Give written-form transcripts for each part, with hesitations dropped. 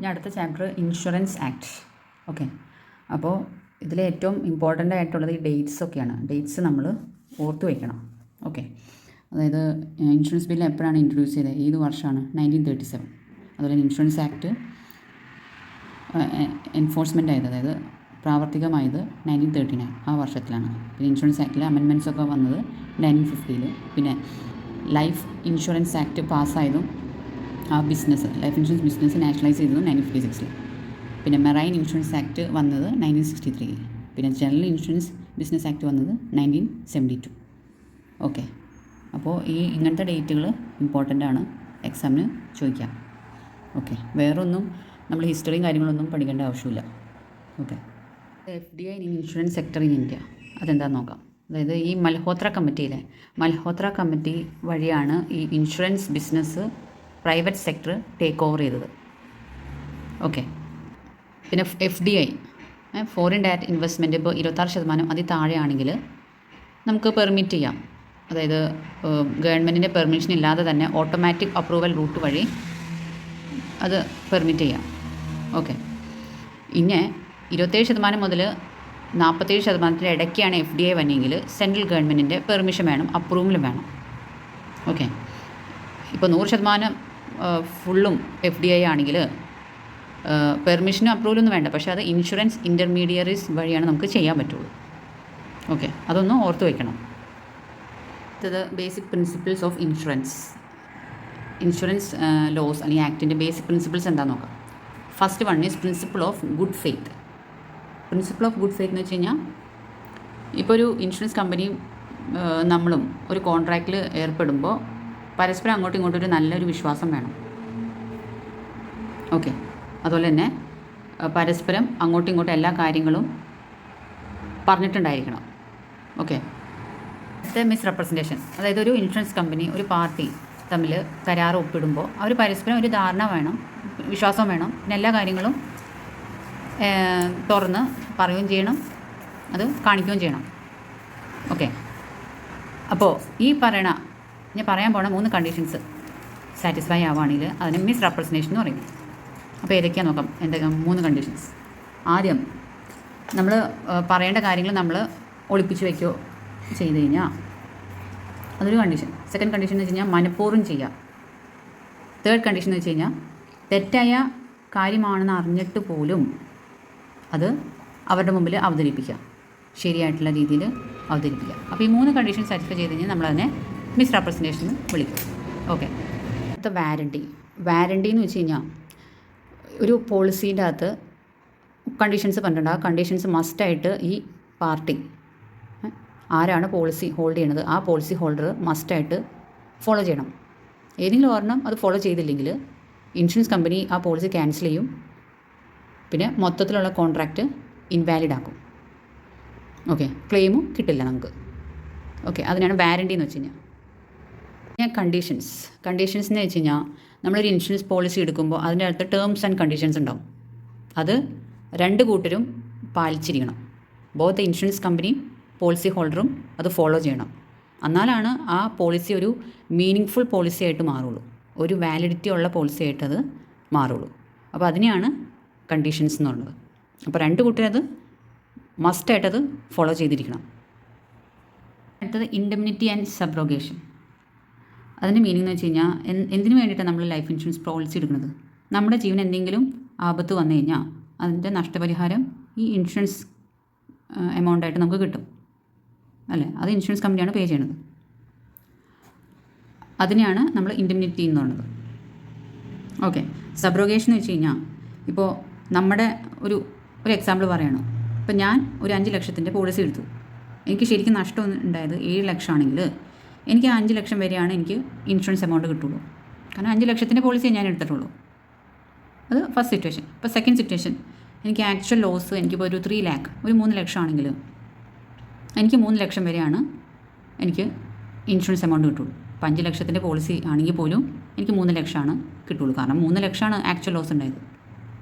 ഇനി അടുത്ത chapter insurance act. Okay, അപ്പോൾ ഇതിൽ ഏറ്റവും ഇമ്പോർട്ടൻ്റ് ആയിട്ടുള്ളത് ഈ ഡേറ്റ്സ് ഒക്കെയാണ്. ഡേറ്റ്സ് നമ്മൾ ഓർത്ത് വയ്ക്കണം. ഓക്കെ, അതായത് ഇൻഷുറൻസ് ബില്ല് എപ്പോഴാണ് ഇൻട്രൊഡ്യൂസ് ചെയ്തത്, ഏത് വർഷമാണ്? 1937. അതുപോലെ ഇൻഷുറൻസ് ആക്ട് എൻഫോഴ്സ്മെൻ്റ് ആയത്, അതായത് പ്രാവർത്തികമായത് 1939 ആ വർഷത്തിലാണ്. പിന്നെ ഇൻഷുറൻസ് ആക്ടിൽ അമെൻമെൻറ്റ്സ് ഒക്കെ വന്നത് 1950. പിന്നെ ലൈഫ് ഇൻഷുറൻസ് ആക്ട് പാസ്സായതും ആ business life insurance business nationalise ചെയ്തതും 1956. പിന്നെ മെറൈൻ ഇൻഷുറൻസ് ആക്ട് വന്നത് 1963. പിന്നെ ജനറൽ ഇൻഷുറൻസ് ബിസിനസ് ആക്ട് വന്നത് 1972. ഓക്കെ, അപ്പോൾ ഇങ്ങനത്തെ ഡേറ്റുകൾ ഇമ്പോർട്ടൻ്റ് ആണ്, എക്സാമിന് ചോദിക്കാം. ഓക്കെ, വേറൊന്നും നമ്മൾ ഹിസ്റ്ററിയും കാര്യങ്ങളൊന്നും പഠിക്കേണ്ട ആവശ്യമില്ല. Okay, FDI in insurance sector in India അതെന്താണെന്ന് നോക്കാം. അതായത് ഈ മൽഹോത്ര കമ്മിറ്റി വഴിയാണ് ഈ insurance business private sector take over ചെയ്തത്. ഓക്കെ, പിന്നെ FDI ഫോറിൻ ഡയറക്റ്റ് ഇൻവെസ്റ്റ്മെൻറ്റ് ഇപ്പോൾ 26% അതിൽ താഴെയാണെങ്കിൽ നമുക്ക് പെർമിറ്റ് ചെയ്യാം. അതായത് ഗവൺമെൻറ്റിൻ്റെ പെർമിഷൻ ഇല്ലാതെ തന്നെ ഓട്ടോമാറ്റിക് അപ്രൂവൽ റൂട്ട് വഴി അത് പെർമിറ്റ് ചെയ്യാം. ഓക്കെ, ഇനി 27% മുതൽ 47% ഇടയ്ക്കാണ് FDI വന്നെങ്കിൽ സെൻട്രൽ ഗവൺമെൻറ്റിൻ്റെ പെർമിഷൻ വേണം, അപ്രൂവലും വേണം. ഓക്കെ, ഇപ്പോൾ 100% ഫുള്ളും FDI ആണെങ്കിൽ പെർമിഷനും അപ്രൂവലൊന്നും വേണ്ട, പക്ഷേ അത് ഇൻഷുറൻസ് ഇൻ്റർമീഡിയറീസ് വഴിയാണ് നമുക്ക് ചെയ്യാൻ പറ്റുള്ളൂ. ഓക്കെ, അതൊന്ന് ഓർത്ത് വയ്ക്കണം. അടുത്തത് basic principles of insurance laws അല്ലെങ്കിൽ ആക്ടിൻ്റെ ബേസിക് പ്രിൻസിപ്പിൾസ് എന്താണെന്ന് നോക്കാം. First one is principle of good faith. Principle of good faith എന്ന് വെച്ച് കഴിഞ്ഞാൽ, ഇപ്പോൾ ഒരു ഇൻഷുറൻസ് കമ്പനിയും നമ്മളും ഒരു കോൺട്രാക്റ്റിൽ ഏർപ്പെടുമ്പോൾ പരസ്പരം അങ്ങോട്ടും ഇങ്ങോട്ടും ഒരു നല്ലൊരു വിശ്വാസം വേണം. ഓക്കെ, അതുപോലെ തന്നെ പരസ്പരം അങ്ങോട്ടും ഇങ്ങോട്ടും എല്ലാ കാര്യങ്ങളും പറഞ്ഞിട്ടുണ്ടായിരിക്കണം. ഓക്കെ, മിസ്റെപ്രസെൻറ്റേഷൻ, അതായത് ഒരു ഇൻഷുറൻസ് കമ്പനി ഒരു പാർട്ടി തമ്മിൽ കരാർ ഒപ്പിടുമ്പോൾ അവർ പരസ്പരം ഒരു ധാരണ വേണം, വിശ്വാസം വേണം, പിന്നെ എല്ലാ കാര്യങ്ങളും തുറന്ന് പറയുകയും ചെയ്യണം, അത് കാണിക്കുകയും ചെയ്യണം. ഓക്കെ, അപ്പോൾ ഞാൻ പറയാൻ പോണ 3 കണ്ടീഷൻസ് സാറ്റിസ്ഫൈ ആവുകയാണെങ്കിൽ അതിന് മിസ്റെപ്രസെൻറ്റേഷൻ എന്ന് പറയും. അപ്പോൾ ഏതൊക്കെയാണ് നോക്കാം, എന്തൊക്കെ 3 കണ്ടീഷൻസ്. ആദ്യം, നമ്മൾ പറയേണ്ട കാര്യങ്ങൾ നമ്മൾ ഒളിപ്പിച്ച് വയ്ക്കുകയോ ചെയ്ത് കഴിഞ്ഞാൽ അതൊരു കണ്ടീഷൻ. സെക്കൻഡ് കണ്ടീഷൻ എന്ന് വെച്ച് കഴിഞ്ഞാൽ മനഃപൂർവ്വം ചെയ്യുക. തേർഡ് കണ്ടീഷൻ എന്ന് വെച്ച് കഴിഞ്ഞാൽ തെറ്റായ കാര്യമാണെന്ന് അറിഞ്ഞിട്ട് പോലും അത് അവരുടെ മുമ്പിൽ അവതരിപ്പിക്കുക, ശരിയായിട്ടുള്ള രീതിയിൽ അവതരിപ്പിക്കുക. അപ്പോൾ ഈ 3 കണ്ടീഷൻ സാറ്റിസ്ഫൈ ചെയ്ത് കഴിഞ്ഞാൽ നമ്മളതിനെ മിസ്റെപ്രസെൻറ്റേഷൻ എന്ന് വിളിക്കും. ഓക്കെ, അടുത്ത വാരണ്ടി എന്ന് വെച്ച് കഴിഞ്ഞാൽ ഒരു പോളിസീൻ്റെ അകത്ത് കണ്ടീഷൻസ് പറഞ്ഞിട്ടുണ്ട്. ആ കണ്ടീഷൻസ് മസ്റ്റായിട്ട് ഈ പാർട്ടി ആരാണ് പോളിസി ഹോൾഡ് ചെയ്യണത് ആ പോളിസി ഹോൾഡർ മസ്റ്റായിട്ട് ഫോളോ ചെയ്യണം. ഏതെങ്കിലും ഒരെണ്ണം അത് ഫോളോ ചെയ്തില്ലെങ്കിൽ ഇൻഷുറൻസ് കമ്പനി ആ പോളിസി ക്യാൻസൽ ചെയ്യും, പിന്നെ മൊത്തത്തിലുള്ള കോൺട്രാക്റ്റ് ഇൻവാലിഡ് ആക്കും. ഓക്കെ, ക്ലെയിമും കിട്ടില്ല നമുക്ക്. ഓക്കെ, അതിനാണ് വാരണ്ടി എന്ന് വെച്ച് കഴിഞ്ഞാൽ. കണ്ടീഷൻസ് എന്ന് വെച്ച് കഴിഞ്ഞാൽ നമ്മളൊരു ഇൻഷുറൻസ് പോളിസി എടുക്കുമ്പോൾ അതിൻ്റെ അടുത്ത് ടേംസ് ആൻഡ് കണ്ടീഷൻസ് ഉണ്ടാവും. അത് 2 കൂട്ടരും പാലിച്ചിരിക്കണം. ബോത്ത് ഇൻഷുറൻസ് കമ്പനിയും പോളിസി ഹോൾഡറും അത് ഫോളോ ചെയ്യണം. എന്നാലാണ് ആ പോളിസി ഒരു മീനിങ് ഫുൾ പോളിസി ആയിട്ട് മാറുള്ളൂ, ഒരു വാലിഡിറ്റി ഉള്ള പോളിസി ആയിട്ട് അത് മാറുള്ളൂ. അപ്പോൾ അതിനെയാണ് കണ്ടീഷൻസ് എന്നുള്ളത്. അപ്പോൾ 2 കൂട്ടരത് മസ്റ്റായിട്ടത് ഫോളോ ചെയ്തിരിക്കണം. അടുത്തത് ഇൻഡെംനിറ്റി ആൻഡ് സബ്രോഗേഷൻ. അതിൻ്റെ മീനിങ് എന്ന് വെച്ച് കഴിഞ്ഞാൽ എന്തിനു വേണ്ടിയിട്ടാണ് നമ്മൾ ലൈഫ് ഇൻഷുറൻസ് പോളിസി എടുക്കുന്നത്? നമ്മുടെ ജീവൻ എന്തെങ്കിലും ആപത്ത് വന്നു കഴിഞ്ഞാൽ അതിൻ്റെ നഷ്ടപരിഹാരം ഈ ഇൻഷുറൻസ് എമൗണ്ടായിട്ട് നമുക്ക് കിട്ടും, അല്ലേ? അത് ഇൻഷുറൻസ് കമ്പനിയാണ് പേ ചെയ്യണത്. അതിനെയാണ് നമ്മൾ ഇൻഡെംനിറ്റി എന്ന് പറയുന്നത്. ഓക്കെ, സബ്രോഗേഷൻ എന്ന് വെച്ച് കഴിഞ്ഞാൽ, ഇപ്പോൾ നമ്മുടെ ഒരു എക്സാമ്പിൾ പറയണം. ഇപ്പോൾ ഞാൻ ഒരു 5 ലക്ഷത്തിൻ്റെ പോളിസി എടുത്തു. എനിക്ക് ശരിക്കും നഷ്ടം ഉണ്ടായത് 7 ലക്ഷമാണെങ്കിൽ എനിക്ക് 5 ലക്ഷം വരെയാണ് എനിക്ക് ഇൻഷുറൻസ് എമൗണ്ട് കിട്ടുള്ളൂ. കാരണം 5 ലക്ഷത്തിൻ്റെ പോളിസിയെ ഞാൻ എടുത്തിട്ടുള്ളൂ. അത് ഫസ്റ്റ് സിറ്റുവേഷൻ. ഇപ്പോൾ സെക്കൻഡ് സിറ്റുവേഷൻ, എനിക്ക് ആക്ച്വൽ ലോസ് എനിക്കിപ്പോൾ ഒരു 3 ലാക്ക്, ഒരു 3 ലക്ഷം ആണെങ്കിൽ എനിക്ക് 3 ലക്ഷം വരെയാണ് എനിക്ക് ഇൻഷുറൻസ് എമൗണ്ട് കിട്ടുള്ളൂ. അപ്പോൾ 5 ലക്ഷത്തിൻ്റെ പോളിസി ആണെങ്കിൽ പോലും എനിക്ക് 3 ലക്ഷമാണ് കിട്ടുള്ളൂ, കാരണം 3 ലക്ഷമാണ് ആക്ച്വൽ ലോസ് ഉണ്ടായത്.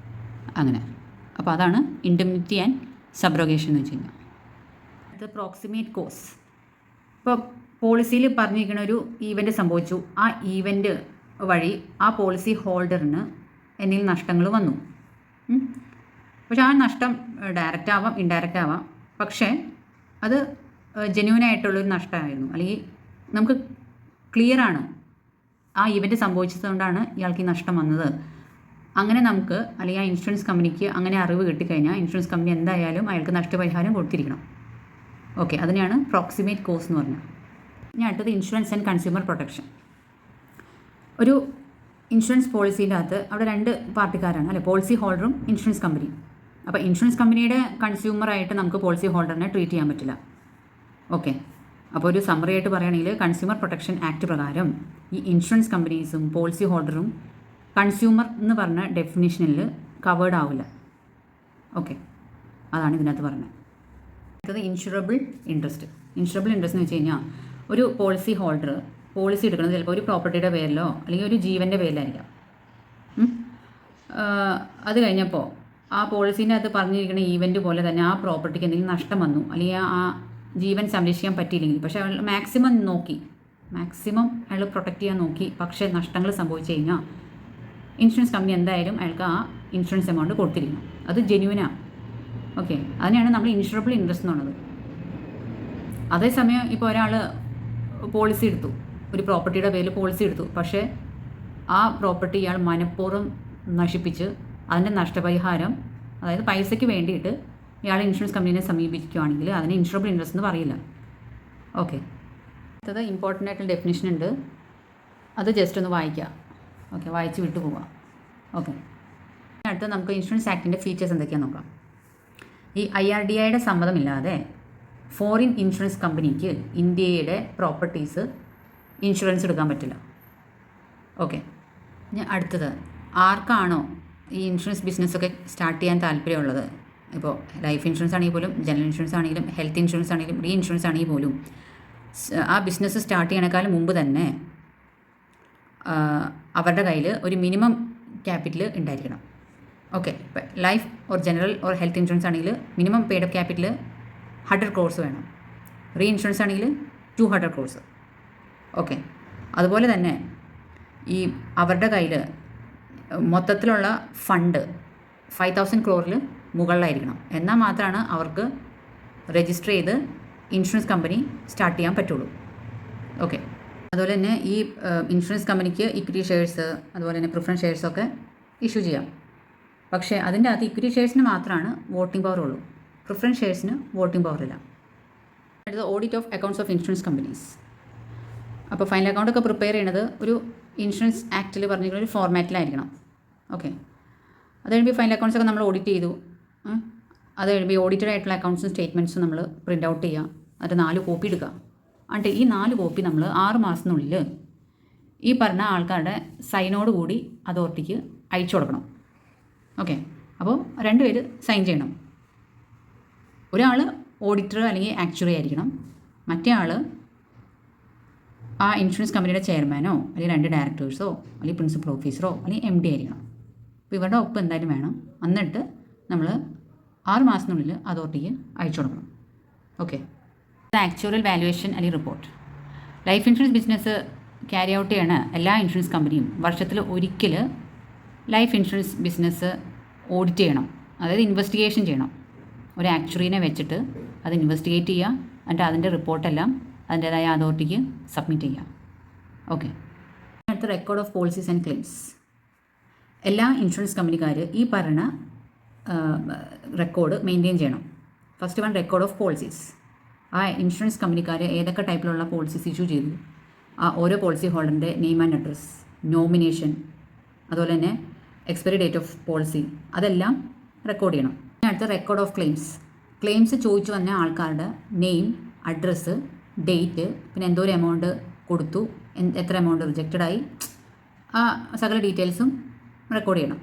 അങ്ങനെ, അപ്പോൾ അതാണ് ഇൻഡെംനിറ്റി ആൻഡ് സബ്രോഗേഷൻ എന്ന് വെച്ച് കഴിഞ്ഞാൽ. അത് പ്രോക്സിമേറ്റ് കോസ്. ഇപ്പോൾ പോളിസിയിൽ പറഞ്ഞിരിക്കുന്ന ഒരു ഈവൻ്റ് സംഭവിച്ചു, ആ ഈവൻ്റ് വഴി ആ പോളിസി ഹോൾഡറിന് എന്തെങ്കിലും നഷ്ടങ്ങൾ വന്നു, പക്ഷേ ആ നഷ്ടം ഡയറക്റ്റ് ആവാം, ഇൻഡയറക്റ്റ് ആവാം. പക്ഷേ അത് ജെന്യൂനായിട്ടുള്ളൊരു നഷ്ടമായിരുന്നു, അല്ലെങ്കിൽ നമുക്ക് ക്ലിയറാണ് ആ ഇവൻറ്റ് സംഭവിച്ചതുകൊണ്ടാണ് ഇയാൾക്ക് ഈ നഷ്ടം വന്നത്. അങ്ങനെ നമുക്ക്, അല്ലെങ്കിൽ ആ ഇൻഷുറൻസ് കമ്പനിക്ക് അങ്ങനെ അറിവ് കിട്ടിക്കഴിഞ്ഞാൽ ഇൻഷുറൻസ് കമ്പനി എന്തായാലും അയാൾക്ക് നഷ്ടപരിഹാരം കൊടുത്തിരിക്കണം. ഓക്കെ, അതിനെയാണ് പ്രോക്സിമേറ്റ് കോസ് എന്ന് പറഞ്ഞത്. ഇനി അടുത്തത് ഇൻഷുറൻസ് ആൻഡ് കൺസ്യൂമർ പ്രൊട്ടക്ഷൻ. ഒരു ഇൻഷുറൻസ് പോളിസിൻ്റെ അകത്ത് അവിടെ 2 പാർട്ടിക്കാരാണ് അല്ലെ, പോളിസി ഹോൾഡറും ഇൻഷുറൻസ് കമ്പനിയും. അപ്പോൾ ഇൻഷുറൻസ് കമ്പനിയുടെ കൺസ്യൂമറായിട്ട് നമുക്ക് പോളിസി ഹോൾഡറിനെ ട്രീറ്റ് ചെയ്യാൻ പറ്റില്ല. ഓക്കെ, അപ്പോൾ ഒരു സമ്മറി ആയിട്ട് പറയുകയാണെങ്കിൽ കൺസ്യൂമർ പ്രൊട്ടക്ഷൻ ആക്ട് പ്രകാരം ഈ ഇൻഷുറൻസ് കമ്പനീസും പോളിസി ഹോൾഡറും കൺസ്യൂമർ എന്ന് പറഞ്ഞ ഡെഫിനിഷനിൽ കവേർഡ് ആവില്ല. ഓക്കെ, അതാണ് ഇതിനകത്ത് പറഞ്ഞത്. അടുത്തത് ഇൻഷുറബിൾ ഇൻട്രസ്റ്റ്. ഇൻഷുറബിൾ ഇൻട്രസ്റ്റ് എന്ന് വെച്ച് കഴിഞ്ഞാൽ ഒരു പോളിസി ഹോൾഡർ പോളിസി എടുക്കുന്നത് ചിലപ്പോൾ ഒരു പ്രോപ്പർട്ടിയുടെ പേരിലോ അല്ലെങ്കിൽ ഒരു ജീവൻ്റെ പേരിലായിരിക്കാം. അത് കഴിഞ്ഞപ്പോൾ ആ പോളിസീൻ്റെ അകത്ത് പറഞ്ഞിരിക്കുന്ന ഈവൻറ്റ് പോലെ തന്നെ ആ പ്രോപ്പർട്ടിക്ക് എന്തെങ്കിലും നഷ്ടം വന്നു, അല്ലെങ്കിൽ ആ ജീവൻ സംരക്ഷിക്കാൻ പറ്റിയില്ലെങ്കിൽ, പക്ഷേ അയാൾ മാക്സിമം അയാൾ പ്രൊട്ടക്റ്റ് ചെയ്യാൻ നോക്കി, പക്ഷേ നഷ്ടങ്ങൾ സംഭവിച്ചു കഴിഞ്ഞാൽ ഇൻഷുറൻസ് കമ്പനി എന്തായാലും അയാൾക്ക് ആ ഇൻഷുറൻസ് എമൗണ്ട് കൊടുത്തിരിക്കണം. അത് ജെന്യൂനാണ്. ഓക്കെ, അതിനെയാണ് നമ്മൾ ഇൻഷുറബിൾ ഇൻട്രസ്റ്റ് എന്ന് പറയുന്നത്. അതേസമയം ഇപ്പോൾ ഒരാൾ പോളിസി എടുത്തു, ഒരു പ്രോപ്പർട്ടിയുടെ പേരിൽ പോളിസി എടുത്തു, പക്ഷേ ആ പ്രോപ്പർട്ടി ഇയാൾ മനഃപൂർവ്വം നശിപ്പിച്ച് അതിൻ്റെ നഷ്ടപരിഹാരം, അതായത് പൈസയ്ക്ക് വേണ്ടിയിട്ട് ഇയാൾ ഇൻഷുറൻസ് കമ്പനീനെ സമീപിക്കുകയാണെങ്കിൽ അതിന് ഇൻഷുറബിൾ ഇൻട്രസ്റ്റ് എന്ന് പറയില്ല. ഓക്കെ, അടുത്തത് ഇമ്പോർട്ടൻ്റ് ആയിട്ടുള്ള ഡെഫിനിഷൻ ഉണ്ട്, അത് ജസ്റ്റ് ഒന്ന് വായിക്കുക. ഓക്കെ, വായിച്ച് വിട്ടു പോവാം. ഓക്കെ, അടുത്ത നമുക്ക് ഇൻഷുറൻസ് ആക്ടിൻ്റെ ഫീച്ചേഴ്സ് എന്തൊക്കെയാണെന്ന് നോക്കാം. ഈ IRDAIയുടെ സമ്മതമില്ലാതെ ഫോറിൻ ഇൻഷുറൻസ് കമ്പനിക്ക് ഇന്ത്യയുടെ പ്രോപ്പർട്ടീസ് ഇൻഷുറൻസ് എടുക്കാൻ പറ്റില്ല. ഓക്കെ, ഇനി അടുത്തത് ആർക്കാണോ ഈ ഇൻഷുറൻസ് ബിസിനസ്സൊക്കെ സ്റ്റാർട്ട് ചെയ്യാൻ താല്പര്യമുള്ളത്, ഇപ്പോൾ ലൈഫ് ഇൻഷുറൻസ് ആണെങ്കിൽ പോലും, ജനറൽ ഇൻഷുറൻസ് ആണെങ്കിലും, ഹെൽത്ത് ഇൻഷുറൻസ് ആണെങ്കിലും, റീ ഇൻഷുറൻസ് ആണെങ്കിൽ പോലും, ആ ബിസിനസ് സ്റ്റാർട്ട് ചെയ്യണേക്കാളും മുമ്പ് തന്നെ അവരുടെ കയ്യിൽ ഒരു മിനിമം ക്യാപിറ്റൽ ഉണ്ടായിരിക്കണം. ഓക്കെ, ഇപ്പോൾ life or general or health insurance ആണെങ്കിൽ minimum paid up capital 100 crores വേണം. റീ ഇൻഷുറൻസ് ആണെങ്കിൽ 200 crores. ഓക്കെ, അതുപോലെ തന്നെ ഈ അവരുടെ കയ്യിൽ മൊത്തത്തിലുള്ള ഫണ്ട് 5,000 crore മുകളിലായിരിക്കണം. എന്നാൽ മാത്രമാണ് അവർക്ക് രജിസ്റ്റർ ചെയ്ത് ഇൻഷുറൻസ് കമ്പനി സ്റ്റാർട്ട് ചെയ്യാൻ പറ്റുള്ളൂ. ഓക്കെ, അതുപോലെ തന്നെ ഈ ഇൻഷുറൻസ് കമ്പനിക്ക് ഇക്വിറ്റി ഷെയർസ്, അതുപോലെ തന്നെ പ്രിഫറൻസ് ഷെയർസൊക്കെ ഇഷ്യൂ ചെയ്യാം. പക്ഷേ അതിൻ്റെ അകത്ത് ഇക്വിറ്റി ഷെയർസിന് മാത്രമാണ് വോട്ടിംഗ് പവർ ഉള്ളൂ, പ്രിഫറൻസ് ഷെയർസിന് വോട്ടിംഗ് പവർ ഇല്ല. അടുത്തത് audit of accounts of insurance companies. അപ്പോൾ ഫൈനൽ അക്കൗണ്ടൊക്കെ പ്രിപ്പയർ ചെയ്യണത് ഒരു ഇൻഷുറൻസ് ആക്റ്റിൽ പറഞ്ഞിരിക്കുന്ന ഒരു ഫോർമാറ്റിലായിരിക്കണം. ഓക്കെ, അത് കഴിയുമ്പോൾ ഫൈനൽ അക്കൗണ്ട്സൊക്കെ നമ്മൾ ഓഡിറ്റ് ചെയ്തു. അത് കഴിയുമ്പോൾ ഓഡിറ്റഡ് ആയിട്ടുള്ള അക്കൗണ്ട്സും സ്റ്റേറ്റ്മെൻറ്റ്സും നമ്മൾ പ്രിൻ്റ് ഔട്ട് ചെയ്യുക, എന്നിട്ട് 4 കോപ്പി എടുക്കുക. എന്നിട്ട് ഈ 4 കോപ്പി നമ്മൾ 6 മാസത്തിനുള്ളിൽ ഈ പറഞ്ഞ ആൾക്കാരുടെ സൈനോട് കൂടി അതോറിറ്റിക്ക് അയച്ചു കൊടുക്കണം. ഓക്കെ, അപ്പോൾ 2 പേര് സൈൻ ചെയ്യണം. ഒരാൾ ഓഡിറ്റർ അല്ലെങ്കിൽ ആക്ച്വറി ആയിരിക്കണം, മറ്റേ ആൾ ആ ഇൻഷുറൻസ് കമ്പനിയുടെ ചെയർമാനോ അല്ലെങ്കിൽ 2 ഡയറക്ടേഴ്സോ അല്ലെങ്കിൽ പ്രിൻസിപ്പൽ ഓഫീസറോ അല്ലെങ്കിൽ MD ആയിരിക്കണം. അപ്പോൾ ഇവരുടെ ഒപ്പ് എന്തായാലും വേണം. എന്നിട്ട് നമ്മൾ 6 മാസത്തിനുള്ളിൽ അതോറിറ്റിക്ക് അയച്ചു കൊടുക്കണം. ഓക്കെ, ആക്ച്വറൽ വാല്യുവേഷൻ അല്ലെങ്കിൽ report. Life insurance business carry out ചെയ്യണ എല്ലാ ഇൻഷുറൻസ് കമ്പനിയും വർഷത്തിൽ ഒരിക്കൽ ലൈഫ് ഇൻഷുറൻസ് ബിസിനസ് ഓഡിറ്റ് ചെയ്യണം, അതായത് ഇൻവെസ്റ്റിഗേഷൻ ചെയ്യണം. ഒരു ആക്ച്വറീനെ വെച്ചിട്ട് അത് ഇൻവെസ്റ്റിഗേറ്റ് ചെയ്യുക, എന്നിട്ട് അതിൻ്റെ റിപ്പോർട്ടെല്ലാം അതിൻ്റേതായ അതോറിറ്റിക്ക് സബ്മിറ്റ് ചെയ്യുക. ഓക്കെ, അടുത്ത record of policies and claims. എല്ലാ ഇൻഷുറൻസ് കമ്പനിക്കാർ ഈ പറഞ്ഞ റെക്കോർഡ് മെയിൻറ്റെയിൻ ചെയ്യണം. First one, record of policies. ആ ഇൻഷുറൻസ് കമ്പനിക്കാർ ഏതൊക്കെ ടൈപ്പിലുള്ള പോളിസീസ് ഇഷ്യൂ ചെയ്തു, ആ ഓരോ പോളിസി ഹോൾഡറിൻ്റെ നെയിം ആൻഡ് അഡ്രസ്, നോമിനേഷൻ, അതുപോലെ തന്നെ എക്സ്പയറി ഡേറ്റ് ഓഫ് പോളിസി, അതെല്ലാം റെക്കോർഡ് ചെയ്യണം. അടുത്ത റെക്കോർഡ് ഓഫ് ക്ലെയിംസ്. ക്ലെയിംസ് ചോദിച്ചു വന്ന ആൾക്കാരുടെ നെയിം, അഡ്രസ്സ്, ഡേറ്റ്, പിന്നെ എന്തോരം എമൗണ്ട് കൊടുത്തു, എത്ര എമൗണ്ട് റിജക്റ്റഡായി, ആ സകല ഡീറ്റെയിൽസും റെക്കോർഡ് ചെയ്യണം.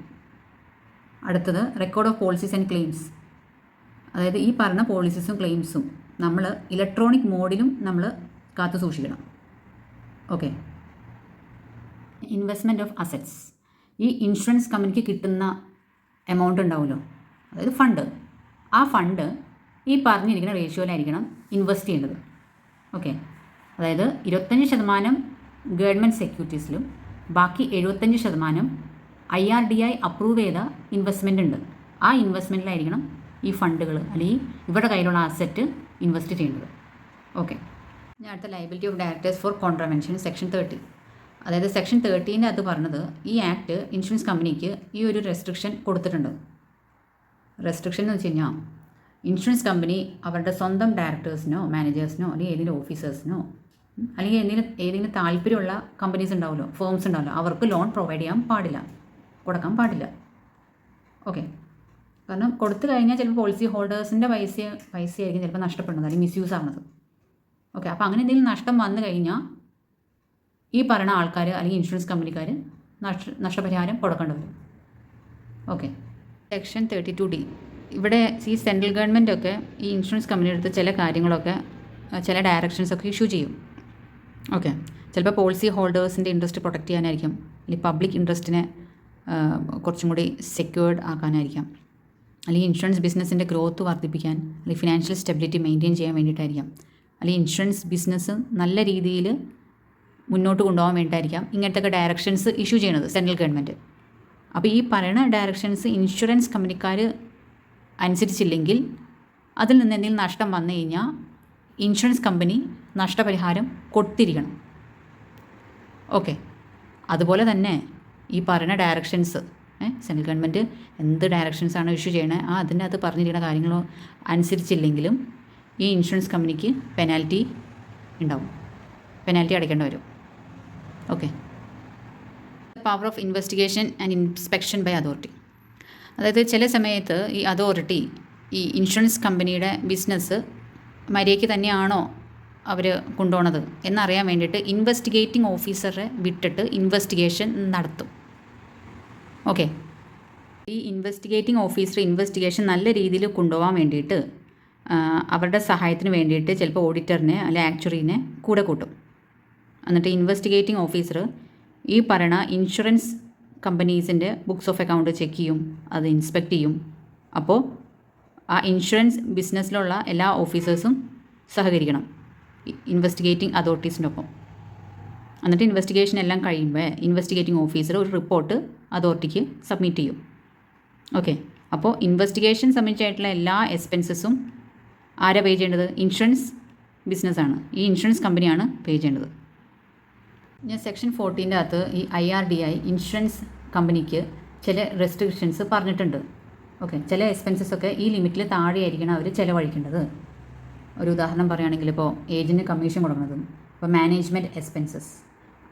അടുത്തത് record of policies and claims. അതായത് ഈ പറഞ്ഞ പോളിസീസും ക്ലെയിംസും നമ്മൾ ഇലക്ട്രോണിക് മോഡിലും നമ്മൾ കാത്തു സൂക്ഷിക്കണം. Okay, investment of assets. ഈ ഇൻഷുറൻസ് കമ്പനിക്ക് കിട്ടുന്ന എമൗണ്ട് ഉണ്ടാവുമല്ലോ, അതായത് ഫണ്ട്, ആ ഫണ്ട് ഈ പറഞ്ഞിരിക്കുന്ന റേഷ്യോയിലായിരിക്കണം ഇൻവെസ്റ്റ് ചെയ്യേണ്ടത്. ഓക്കെ, അതായത് 25% ഗവൺമെൻറ് സെക്യൂരിറ്റീസിലും ബാക്കി 75% IRDAI അപ്രൂവ് ചെയ്ത ഇൻവെസ്റ്റ്മെൻ്റ് ഉണ്ട്. ആ ഇൻവെസ്റ്റ്മെൻറ്റിലായിരിക്കണം ഈ ഫണ്ടുകൾ അല്ലെങ്കിൽ ഇവരുടെ കയ്യിലുള്ള അസറ്റ് ഇൻവെസ്റ്റ് ചെയ്യേണ്ടത്. ഓക്കെ. ഇനി അടുത്ത liability of directors for contravention section 30. അതായത് സെക്ഷൻ 30 അത് പറഞ്ഞത് ഈ ആക്ട് ഇൻഷുറൻസ് കമ്പനിക്ക് ഈ ഒരു റെസ്ട്രിക്ഷൻ കൊടുത്തിട്ടുണ്ട്. റെസ്ട്രിക്ഷൻ എന്ന് വെച്ച് കഴിഞ്ഞാൽ ഇൻഷുറൻസ് കമ്പനി അവരുടെ സ്വന്തം ഡയറക്ടേഴ്സിനോ മാനേജേഴ്സിനോ അല്ലെങ്കിൽ ഏതെങ്കിലും ഓഫീസേഴ്സിനോ അല്ലെങ്കിൽ ഏതെങ്കിലും താല്പര്യമുള്ള കമ്പനീസ് ഉണ്ടാവുമല്ലോ, ഫേംസ് ഉണ്ടാവുമല്ലോ, അവർക്ക് ലോൺ പ്രൊവൈഡ് ചെയ്യാൻ പാടില്ല, കൊടുക്കാൻ പാടില്ല. ഓക്കെ. കാരണം കൊടുത്തു കഴിഞ്ഞാൽ ചിലപ്പോൾ പോളിസി ഹോൾഡേഴ്സിൻ്റെ പൈസയായിരിക്കും ചിലപ്പോൾ നഷ്ടപ്പെടുന്നത് അല്ലെങ്കിൽ മിസ്യൂസ് ആവുന്നത്. ഓക്കെ. അപ്പോൾ അങ്ങനെ എന്തെങ്കിലും നഷ്ടം വന്നു കഴിഞ്ഞാൽ ഈ പറയുന്ന ആൾക്കാർ അല്ലെങ്കിൽ ഇൻഷുറൻസ് കമ്പനിക്കാർ നഷ്ടപരിഹാരം കൊടുക്കേണ്ടി വരും. ഓക്കെ. Section 32D. ഇവിടെ ഈ സെൻട്രൽ ഗവൺമെൻറ്റൊക്കെ ഈ ഇൻഷുറൻസ് കമ്പനിയുടെ അടുത്ത് ചില കാര്യങ്ങളൊക്കെ ചില ഡയറക്ഷൻസൊക്കെ ഇഷ്യൂ ചെയ്യും. ഓക്കെ. ചിലപ്പോൾ പോളിസി ഹോൾഡേഴ്സിൻ്റെ ഇൻട്രസ്റ്റ് പ്രൊട്ടക്റ്റ് ചെയ്യാനായിരിക്കും, അല്ലെങ്കിൽ പബ്ലിക് ഇൻട്രസ്റ്റിനെ കുറച്ചും കൂടി സെക്യൂർഡ് ആക്കാനായിരിക്കാം, അല്ലെങ്കിൽ ഇൻഷുറൻസ് ബിസിനസ്സിൻ്റെ ഗ്രോത്ത് വർദ്ധിപ്പിക്കാൻ, അല്ലെങ്കിൽ ഫിനാൻഷ്യൽ സ്റ്റെബിലിറ്റി മെയിൻറ്റെയിൻ ചെയ്യാൻ വേണ്ടിയിട്ടായിരിക്കാം, അല്ലെങ്കിൽ ഇൻഷുറൻസ് ബിസിനസ് നല്ല രീതിയിൽ മുന്നോട്ട് കൊണ്ടുപോകാൻ വേണ്ടിയിട്ടായിരിക്കാം ഇങ്ങനത്തെ ഡയറക്ഷൻസ് ഇഷ്യൂ ചെയ്യുന്നത് സെൻട്രൽ ഗവൺമെൻറ്. അപ്പോൾ ഈ പറയുന്ന ഡയറക്ഷൻസ് ഇൻഷുറൻസ് കമ്പനിക്കാർ അനുസരിച്ചില്ലെങ്കിൽ അതിൽ നിന്ന് എന്തെങ്കിലും നഷ്ടം വന്നു കഴിഞ്ഞാൽ ഇൻഷുറൻസ് കമ്പനി നഷ്ടപരിഹാരം കൊടുത്തിരിക്കണം. ഓക്കെ. അതുപോലെ തന്നെ ഈ പറയുന്ന ഡയറക്ഷൻസ് സെൻട്രൽ ഗവൺമെൻറ് എന്ത് ഡയറക്ഷൻസാണ് ഇഷ്യൂ ചെയ്യണത് അതിൻ്റെ അകത്ത് പറഞ്ഞിരിക്കുന്ന കാര്യങ്ങളോ അനുസരിച്ചില്ലെങ്കിലും ഈ ഇൻഷുറൻസ് കമ്പനിക്ക് പെനാൽറ്റി ഉണ്ടാവും, പെനാൽറ്റി അടയ്ക്കേണ്ടി വരും. Okay. Power of investigation and inspection by authority. അതായത് ചില സമയത്ത് ഈ അതോറിറ്റി ഈ ഇൻഷുറൻസ് കമ്പനിയുടെ ബിസിനസ് മര്യാദയ്ക്ക് തന്നെയാണോ അവർ കൊണ്ടുപോകുന്നത് എന്നറിയാൻ വേണ്ടിയിട്ട് ഇൻവെസ്റ്റിഗേറ്റിംഗ് ഓഫീസറെ വിട്ടിട്ട് ഇൻവെസ്റ്റിഗേഷൻ നടത്തും. ഓക്കെ. ഈ ഇൻവെസ്റ്റിഗേറ്റിംഗ് ഓഫീസർ ഇൻവെസ്റ്റിഗേഷൻ നല്ല രീതിയിൽ കൊണ്ടുപോകാൻ വേണ്ടിയിട്ട് അവരുടെ സഹായത്തിന് വേണ്ടിയിട്ട് ചിലപ്പോൾ ഓഡിറ്ററിനെ അല്ലെങ്കിൽ ആക്ച്വറീനെ കൂടെ കൂട്ടും. എന്നിട്ട് ഇൻവെസ്റ്റിഗേറ്റിംഗ് ഓഫീസർ ഈ പറയണ ഇൻഷുറൻസ് കമ്പനീസിൻ്റെ ബുക്സ് ഓഫ് അക്കൗണ്ട് ചെക്ക് ചെയ്യും, അത് ഇൻസ്പെക്റ്റ് ചെയ്യും. അപ്പോൾ ആ ഇൻഷുറൻസ് ബിസിനസ്സിലുള്ള എല്ലാ ഓഫീസേഴ്സും സഹകരിക്കണം ഇൻവെസ്റ്റിഗേറ്റിംഗ് അതോറിറ്റീസിൻ്റെ ഒപ്പം. എന്നിട്ട് ഇൻവെസ്റ്റിഗേഷൻ എല്ലാം കഴിയുമ്പോൾ ഇൻവെസ്റ്റിഗേറ്റിംഗ് ഓഫീസർ ഒരു റിപ്പോർട്ട് അതോറിറ്റിക്ക് സബ്മിറ്റ് ചെയ്യും. ഓക്കെ. അപ്പോൾ ഇൻവെസ്റ്റിഗേഷൻ സംബന്ധിച്ചായിട്ടുള്ള എല്ലാ എക്സ്പെൻസസും ആരാ പേ ചെയ്യേണ്ടത്? ഇൻഷുറൻസ് ബിസിനസ്സാണ്, ഈ ഇൻഷുറൻസ് കമ്പനിയാണ് പേ ചെയ്യേണ്ടത്. ഞാൻ സെക്ഷൻ 14 അകത്ത് ഈ IRDAI ഇൻഷുറൻസ് കമ്പനിക്ക് ചില റെസ്ട്രിക്ഷൻസ് പറഞ്ഞിട്ടുണ്ട്. ഓക്കെ. ചില എക്സ്പെൻസസൊക്കെ ഈ ലിമിറ്റിൽ താഴെയായിരിക്കണം അവർ ചിലവഴിക്കേണ്ടത്. ഒരു ഉദാഹരണം പറയുകയാണെങ്കിൽ ഇപ്പോൾ ഏജൻറ്റ് കമ്മീഷൻ കൊടുക്കുന്നതും, ഇപ്പോൾ management expenses,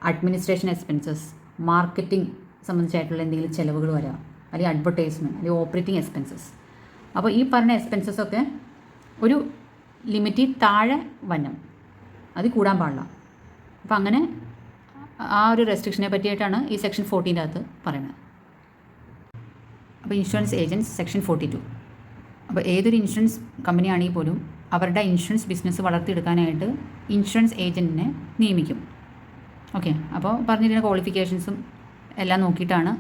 administration expenses, marketing സംബന്ധിച്ചായിട്ടുള്ള എന്തെങ്കിലും ചിലവുകൾ വരാം, അല്ലെങ്കിൽ അഡ്വർടൈസ്മെൻറ്റ്, അല്ലെങ്കിൽ ഓപ്പറേറ്റിംഗ് എക്സ്പെൻസസ്. അപ്പോൾ ഈ പറഞ്ഞ എക്സ്പെൻസസൊക്കെ ഒരു ലിമിറ്റിൽ താഴെ വന്നം, അത് കൂടാൻ പാടില്ല. അപ്പോൾ അങ്ങനെ ആ ഒരു റെസ്ട്രിക്ഷനെ പറ്റിയിട്ടാണ് ഈ സെക്ഷൻ 14 അകത്ത് പറയുന്നത്. അപ്പോൾ ഇൻഷുറൻസ് ഏജൻറ്റ്സ് സെക്ഷൻ 42. അപ്പോൾ ഏതൊരു ഇൻഷുറൻസ് കമ്പനിയാണെങ്കിൽ പോലും അവരുടെ ഇൻഷുറൻസ് ബിസിനസ് വളർത്തിയെടുക്കാനായിട്ട് ഇൻഷുറൻസ് ഏജൻറ്റിനെ നിയമിക്കും. ഓക്കെ. അപ്പോൾ പറഞ്ഞിരുന്ന ക്വാളിഫിക്കേഷൻസും എല്ലാം നോക്കിയിട്ടാണ്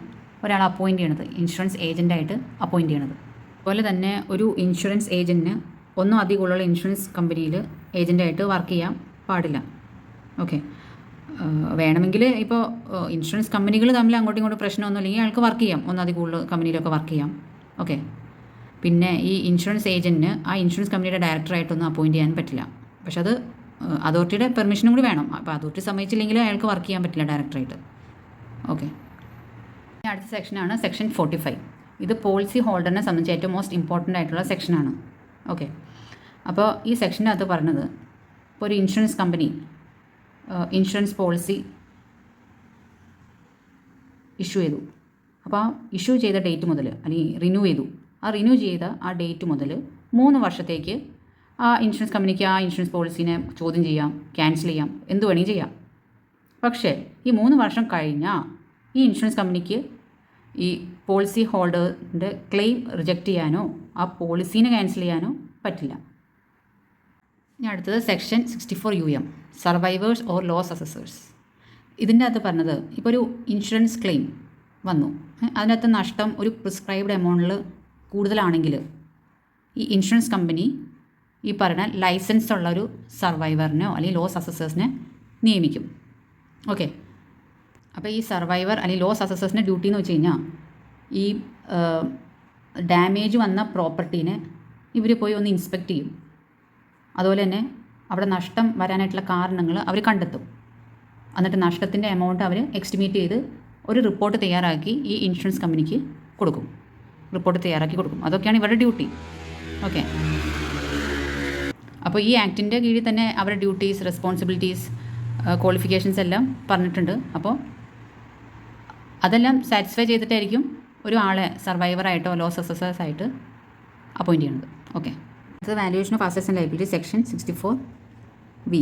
ഒരാൾ അപ്പോയിൻറ്റ് ചെയ്യണത്, ഇൻഷുറൻസ് ഏജൻറ്റായിട്ട് അപ്പോയിൻറ്റ് ചെയ്യണത്. അതുപോലെ തന്നെ ഒരു ഇൻഷുറൻസ് ഏജൻറ്റിന് ഒന്നും അധികമുള്ള ഇൻഷുറൻസ് കമ്പനിയിൽ ഏജൻറ്റായിട്ട് വർക്ക് ചെയ്യാൻ പാടില്ല. ഓക്കെ. വേണമെങ്കിൽ ഇപ്പോൾ ഇൻഷുറൻസ് കമ്പനികൾ തമ്മിൽ അങ്ങോട്ടും ഇങ്ങോട്ടും പ്രശ്നമൊന്നും ഇല്ലെങ്കിൽ അയാൾക്ക് വർക്ക് ചെയ്യാം, ഒന്നധികം കൂടുതൽ കമ്പനിയിലൊക്കെ വർക്ക് ചെയ്യാം. ഓക്കെ. പിന്നെ ഈ ഇൻഷുറൻസ് ഏജൻറ്റിന് ആ ഇൻഷുറൻസ് കമ്പനിയുടെ ഡയറക്ടറായിട്ടൊന്നും അപ്പോയിൻറ്റ് ചെയ്യാൻ പറ്റില്ല. പക്ഷെ അത് അതോറിറ്റിയുടെ പെർമിഷനും കൂടി വേണം. അപ്പോൾ അതോറിറ്റി സമ്മതിച്ചില്ലെങ്കിൽ അയാൾക്ക് വർക്ക് ചെയ്യാൻ പറ്റില്ല ഡയറക്ടറായിട്ട്. ഓക്കെ. അടുത്ത സെക്ഷനാണ് സെക്ഷൻ 45. ഇത് പോളിസി ഹോൾഡറിനെ സംബന്ധിച്ച് ഏറ്റവും മോസ്റ്റ് ഇമ്പോർട്ടൻ്റ് ആയിട്ടുള്ള സെക്ഷനാണ്. ഓക്കെ. അപ്പോൾ ഈ സെക്ഷനകത്ത് പറഞ്ഞത് ഇപ്പോൾ ഒരു insurance company insurance policy issue ചെയ്തു. അപ്പോൾ ആ ഇഷ്യൂ ചെയ്ത ഡേറ്റ് മുതൽ അല്ലെങ്കിൽ റിന്യൂ ചെയ്തു, ആ റിന്യൂ ചെയ്ത ആ ഡേറ്റ് മുതൽ 3 വർഷത്തേക്ക് ആ ഇൻഷുറൻസ് കമ്പനിക്ക് ആ ഇൻഷുറൻസ് പോളിസീനെ ചോദ്യം ചെയ്യാം, ക്യാൻസൽ ചെയ്യാം, എന്ത് വേണമെങ്കിൽ ചെയ്യാം. പക്ഷേ ഈ 3 വർഷം കഴിഞ്ഞാൽ ഈ ഇൻഷുറൻസ് കമ്പനിക്ക് ഈ പോളിസി ഹോൾഡറിൻ്റെ ക്ലെയിം റിജക്റ്റ് ചെയ്യാനോ ആ പോളിസീനെ ക്യാൻസൽ ചെയ്യാനോ പറ്റില്ല. ഇനി അടുത്തത് section 64 UM surveyors or loss assessors. ഇതിൻ്റെ അകത്ത് പറഞ്ഞത് ഇപ്പോൾ ഒരു ഇൻഷുറൻസ് ക്ലെയിം വന്നു, അതിനകത്ത് നഷ്ടം ഒരു പ്രിസ്ക്രൈബ്ഡ് എമൗണ്ടിൽ കൂടുതലാണെങ്കിൽ ഈ ഇൻഷുറൻസ് കമ്പനി ഈ പറയുന്ന ലൈസൻസ് ഉള്ളൊരു സർവൈവറിനോ അല്ലെങ്കിൽ ലോസ് അസസേഴ്സിനെ നിയമിക്കും. ഓക്കെ. അപ്പോൾ ഈ സർവൈവർ അല്ലെങ്കിൽ ലോസ് അസസേഴ്സിൻ്റെ ഡ്യൂട്ടി എന്ന് വെച്ച് കഴിഞ്ഞാൽ ഈ ഡാമേജ് വന്ന പ്രോപ്പർട്ടീനെ ഇവർ പോയി ഒന്ന് ഇൻസ്പെക്റ്റ് ചെയ്യും. അതുപോലെ തന്നെ അവിടെ നഷ്ടം വരാനായിട്ടുള്ള കാരണങ്ങൾ അവർ കണ്ടെത്തും. എന്നിട്ട് നഷ്ടത്തിൻ്റെ എമൗണ്ട് അവർ എസ്റ്റിമേറ്റ് ചെയ്ത് ഒരു റിപ്പോർട്ട് തയ്യാറാക്കി ഈ ഇൻഷുറൻസ് കമ്പനിക്ക് കൊടുക്കും. അതൊക്കെയാണ് ഇവരുടെ ഡ്യൂട്ടി. ഓക്കെ, അപ്പോൾ ഈ ആക്ടിൻ്റെ കീഴിൽ തന്നെ അവരുടെ ഡ്യൂട്ടീസ്, റെസ്പോൺസിബിലിറ്റീസ്, ക്വാളിഫിക്കേഷൻസ് എല്ലാം പറഞ്ഞിട്ടുണ്ട്. അപ്പോൾ അതെല്ലാം സാറ്റിസ്ഫൈ ചെയ്തിട്ടായിരിക്കും ഒരു ആളെ സർവൈവറായിട്ടോ ലോസ് അസസേഴ്സായിട്ട് അപ്പോയിൻറ്റ് ചെയ്യുന്നത്. ഓക്കെ, ഇത് valuation of assets and liability section 64(b).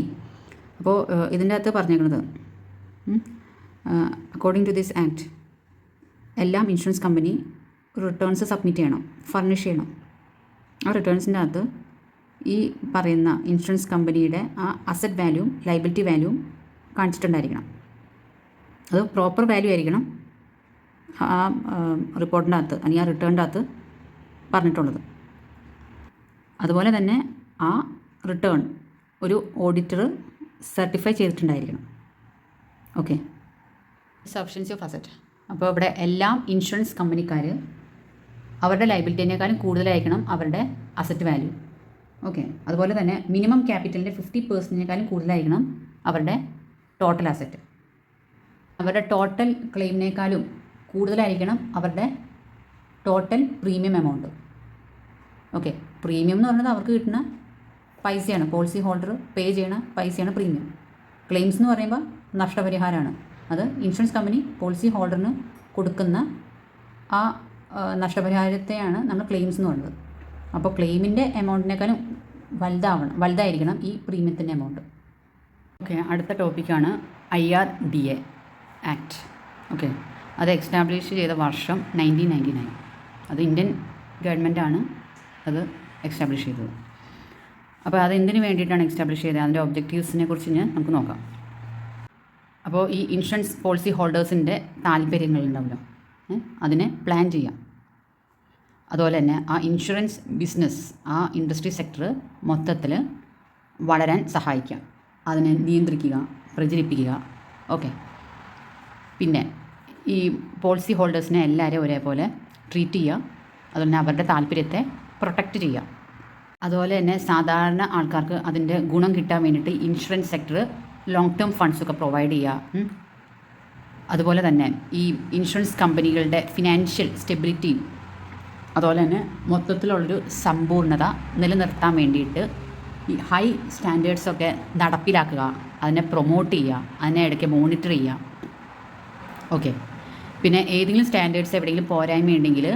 അപ്പോൾ ഇതിൻ്റെ അകത്ത് പറഞ്ഞേക്കുന്നത് അക്കോർഡിംഗ് ടു ദിസ് ആക്ട് എല്ലാം ഇൻഷുറൻസ് കമ്പനി റിട്ടേൺസ് സബ്മിറ്റ് ചെയ്യണം, ഫർണിഷ് ചെയ്യണം. ആ റിട്ടേൺസിൻ്റെ അകത്ത് ഈ പറയുന്ന ഇൻഷുറൻസ് കമ്പനിയുടെ ആ അസറ്റ് വാല്യൂവും ലയബിലിറ്റി വാല്യൂവും കാണിച്ചിട്ടുണ്ടായിരിക്കണം. അത് പ്രോപ്പർ വാല്യൂ ആയിരിക്കണം ആ റിപ്പോർട്ടിൻ്റെ അകത്ത് അല്ലെങ്കിൽ ആ റിട്ടേണിൻ്റെ അകത്ത് പറഞ്ഞിട്ടുള്ളത്. അതുപോലെ തന്നെ ആ റിട്ടേൺ ഒരു ഓഡിറ്റർ സർട്ടിഫൈ ചെയ്തിട്ടുണ്ടായിരിക്കണം. Okay, sufficiency of asset. അപ്പോൾ ഇവിടെ എല്ലാം ഇൻഷുറൻസ് കമ്പനിക്കാർ അവരുടെ ലയബിലിറ്റിനേക്കാളും കൂടുതലായിരിക്കണം അവരുടെ അസറ്റ് വാല്യൂ. ഓക്കെ, അതുപോലെ തന്നെ മിനിമം ക്യാപിറ്റലിൻ്റെ 50%-നേക്കാളും കൂടുതലായിരിക്കണം അവരുടെ ടോട്ടൽ അസറ്റ്. അവരുടെ ടോട്ടൽ ക്ലെയിമിനേക്കാളും കൂടുതലായിരിക്കണം അവരുടെ total premium amount. Okay, premium എന്ന് പറയുന്നത് അവർക്ക് കിട്ടുന്ന പൈസയാണ്, പോളിസി ഹോൾഡർ പേ ചെയ്യണ പൈസയാണ് പ്രീമിയം. ക്ലെയിംസ് എന്ന് പറയുമ്പോൾ നഷ്ടപരിഹാരമാണ്. അത് ഇൻഷുറൻസ് കമ്പനി പോളിസി ഹോൾഡറിന് കൊടുക്കുന്ന ആ നഷ്ടപരിഹാരത്തെയാണ് നമ്മൾ ക്ലെയിംസ് എന്ന് പറയുന്നത്. അപ്പോൾ ക്ലെയിമിൻ്റെ എമൗണ്ടിനേക്കാളും വലുതായിരിക്കണം ഈ പ്രീമിയത്തിൻ്റെ എമൗണ്ട്. ഓക്കെ, അടുത്ത ടോപ്പിക്കാണ് IRDA ആക്ട്. ഓക്കെ, അത് എക്സ്റ്റാബ്ലിഷ് ചെയ്ത വർഷം 1999. അത് ഇന്ത്യൻ ഗവൺമെൻറ്റാണ് അത് എക്സ്റ്റാബ്ലിഷ് ചെയ്തത്. അപ്പോൾ അത് എന്തിനു വേണ്ടിയിട്ടാണ് എക്സ്റ്റാബ്ലിഷ് ചെയ്തത്, അതിൻ്റെ ഒബ്ജക്റ്റീവ്സിനെ കുറിച്ച് നമുക്ക് നോക്കാം. അപ്പോൾ ഈ ഇൻഷുറൻസ് പോളിസി ഹോൾഡേഴ്സിൻ്റെ താല്പര്യങ്ങളുണ്ടാവുമല്ലോ, അതിനെ പ്ലാൻ ചെയ്യാം. അതുപോലെ തന്നെ ആ ഇൻഷുറൻസ് ബിസിനസ്, ആ ഇൻഡസ്ട്രി സെക്ടർ മൊത്തത്തിൽ വളരാൻ സഹായിക്കാം, അതിനെ നിയന്ത്രിക്കുക, പ്രചരിപ്പിക്കുക. ഓക്കെ, പിന്നെ ഈ പോളിസി ഹോൾഡേഴ്സിനെ എല്ലാവരെയും ഒരേപോലെ ട്രീറ്റ് ചെയ്യുക, അതുപോലെ തന്നെ അവരുടെ താല്പര്യത്തെ പ്രൊട്ടക്റ്റ് ചെയ്യുക. അതുപോലെ തന്നെ സാധാരണ ആൾക്കാർക്ക് അതിൻ്റെ ഗുണം കിട്ടാൻ വേണ്ടിയിട്ട് ഇൻഷുറൻസ് സെക്ടർ ലോങ് ടേം ഫണ്ട്സൊക്കെ പ്രൊവൈഡ് ചെയ്യുക. അതുപോലെ തന്നെ ഈ ഇൻഷുറൻസ് കമ്പനികളുടെ ഫിനാൻഷ്യൽ സ്റ്റെബിലിറ്റി, അതുപോലെ തന്നെ മൊത്തത്തിലുള്ളൊരു സമ്പൂർണ്ണത നിലനിർത്താൻ വേണ്ടിയിട്ട് ഈ ഹൈ സ്റ്റാൻഡേർഡ്സൊക്കെ നടപ്പിലാക്കുക, അതിനെ പ്രൊമോട്ട് ചെയ്യുക, അതിനെ ഇടയ്ക്ക് മോണിറ്റർ ചെയ്യുക. ഓക്കെ, പിന്നെ ഏതെങ്കിലും സ്റ്റാൻഡേർഡ്സ് എവിടെയെങ്കിലും പോരായ്മയുണ്ടെങ്കിൽ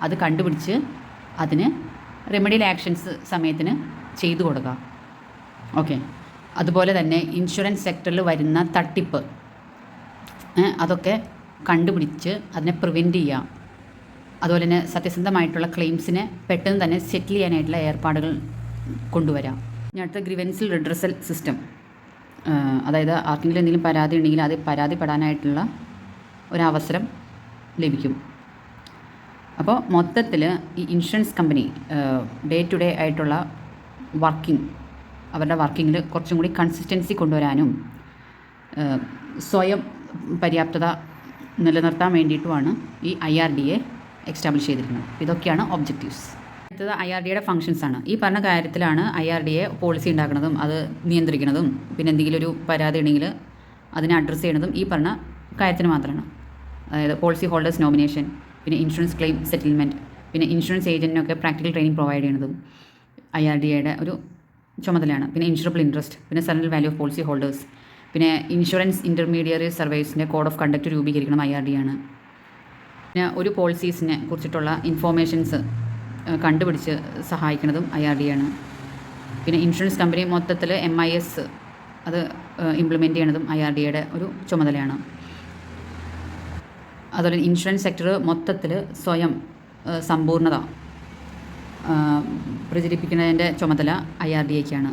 അത് കണ്ടുപിടിച്ച് അതിന് റെമഡിയൽ ആക്ഷൻസ് സമയത്തിന് ചെയ്തു കൊടുക്കുക. ഓക്കെ, അതുപോലെ തന്നെ ഇൻഷുറൻസ് സെക്ടറിൽ വരുന്ന തട്ടിപ്പ് അതൊക്കെ കണ്ടുപിടിച്ച് അതിനെ പ്രിവെൻറ്റ് ചെയ്യുക. അതുപോലെ തന്നെ സത്യസന്ധമായിട്ടുള്ള ക്ലെയിംസിനെ പെട്ടെന്ന് തന്നെ സെറ്റിൽ ചെയ്യാനായിട്ടുള്ള ഏർപ്പാടുകൾ കൊണ്ടുവരാം. ഇനി അടുത്ത ഗ്രീവൻസിൽ റിഡ്രസൽ സിസ്റ്റം. അതായത് ആർക്കെങ്കിലും എന്തെങ്കിലും പരാതി ഉണ്ടെങ്കിൽ അത് പരാതിപ്പെടാനായിട്ടുള്ള ഒരവസരം ലഭിക്കും. അപ്പോൾ മൊത്തത്തിൽ ഈ insurance company day to day ആയിട്ടുള്ള അവരുടെ വർക്കിങ്ങിൽ കുറച്ചും കൂടി കൺസിസ്റ്റൻസി കൊണ്ടുവരാനും സ്വയം പര്യാപ്തത നിലനിർത്താൻ വേണ്ടിയിട്ടുമാണ് ഈ IRDA എക്സ്റ്റാബ്ലിഷ് ചെയ്തിരിക്കുന്നത്. ഇതൊക്കെയാണ് ഒബ്ജക്റ്റീവ്സ്. അടുത്തത് IRDAയുടെ ഫങ്ഷൻസ് ആണ്. ഈ പറഞ്ഞ കാര്യത്തിലാണ് IRDA പോളിസി ഉണ്ടാക്കുന്നതും അത് നിയന്ത്രിക്കുന്നതും പിന്നെ എന്തെങ്കിലും ഒരു പരാതി ഉണ്ടെങ്കിൽ അതിനെ അഡ്രസ്സ് ചെയ്യുന്നതും ഈ പറഞ്ഞ കാര്യത്തിന് മാത്രമാണ്. അതായത് പോളിസി ഹോൾഡേഴ്സ് നോമിനേഷൻ, പിന്നെ ഇൻഷുറൻസ് ക്ലെയിം സെറ്റിൽമെൻറ്റ്, പിന്നെ ഇൻഷുറൻസ് ഏജൻറ്റിനൊക്കെ പ്രാക്ടിക്കൽ ട്രെയിനിങ് പ്രൊവൈഡ് ചെയ്യുന്നതും IRDAയുടെ ഒരു ചുമതലയാണ്. പിന്നെ ഇൻഷുറബിൾ ഇൻട്രസ്റ്റ്, പിന്നെ surrender value of policy holders, പിന്നെ ഇൻഷുറൻസ് ഇൻ്റർമീഡിയറി സർവീസിൻ്റെ കോഡ് ഓഫ് കണ്ടക്ട് രൂപീകരിക്കണം IRDA ആണ്. പിന്നെ ഒരു പോളിസീസിനെ കുറിച്ചിട്ടുള്ള ഇൻഫോർമേഷൻസ് കണ്ടുപിടിച്ച് സഹായിക്കുന്നതും IRDA ആണ്. പിന്നെ ഇൻഷുറൻസ് കമ്പനി മൊത്തത്തിൽ MIS അത് ഇംപ്ലിമെൻറ്റ് ചെയ്യണതും IRDAയുടെ ഒരു ചുമതലയാണ്. അതുപോലെ ഇൻഷുറൻസ് സെക്ടർ മൊത്തത്തിൽ സ്വയം സമ്പൂർണ്ണത പ്രചരിപ്പിക്കുന്നതിൻ്റെ ചുമതല IRDAയ്ക്കാണ്.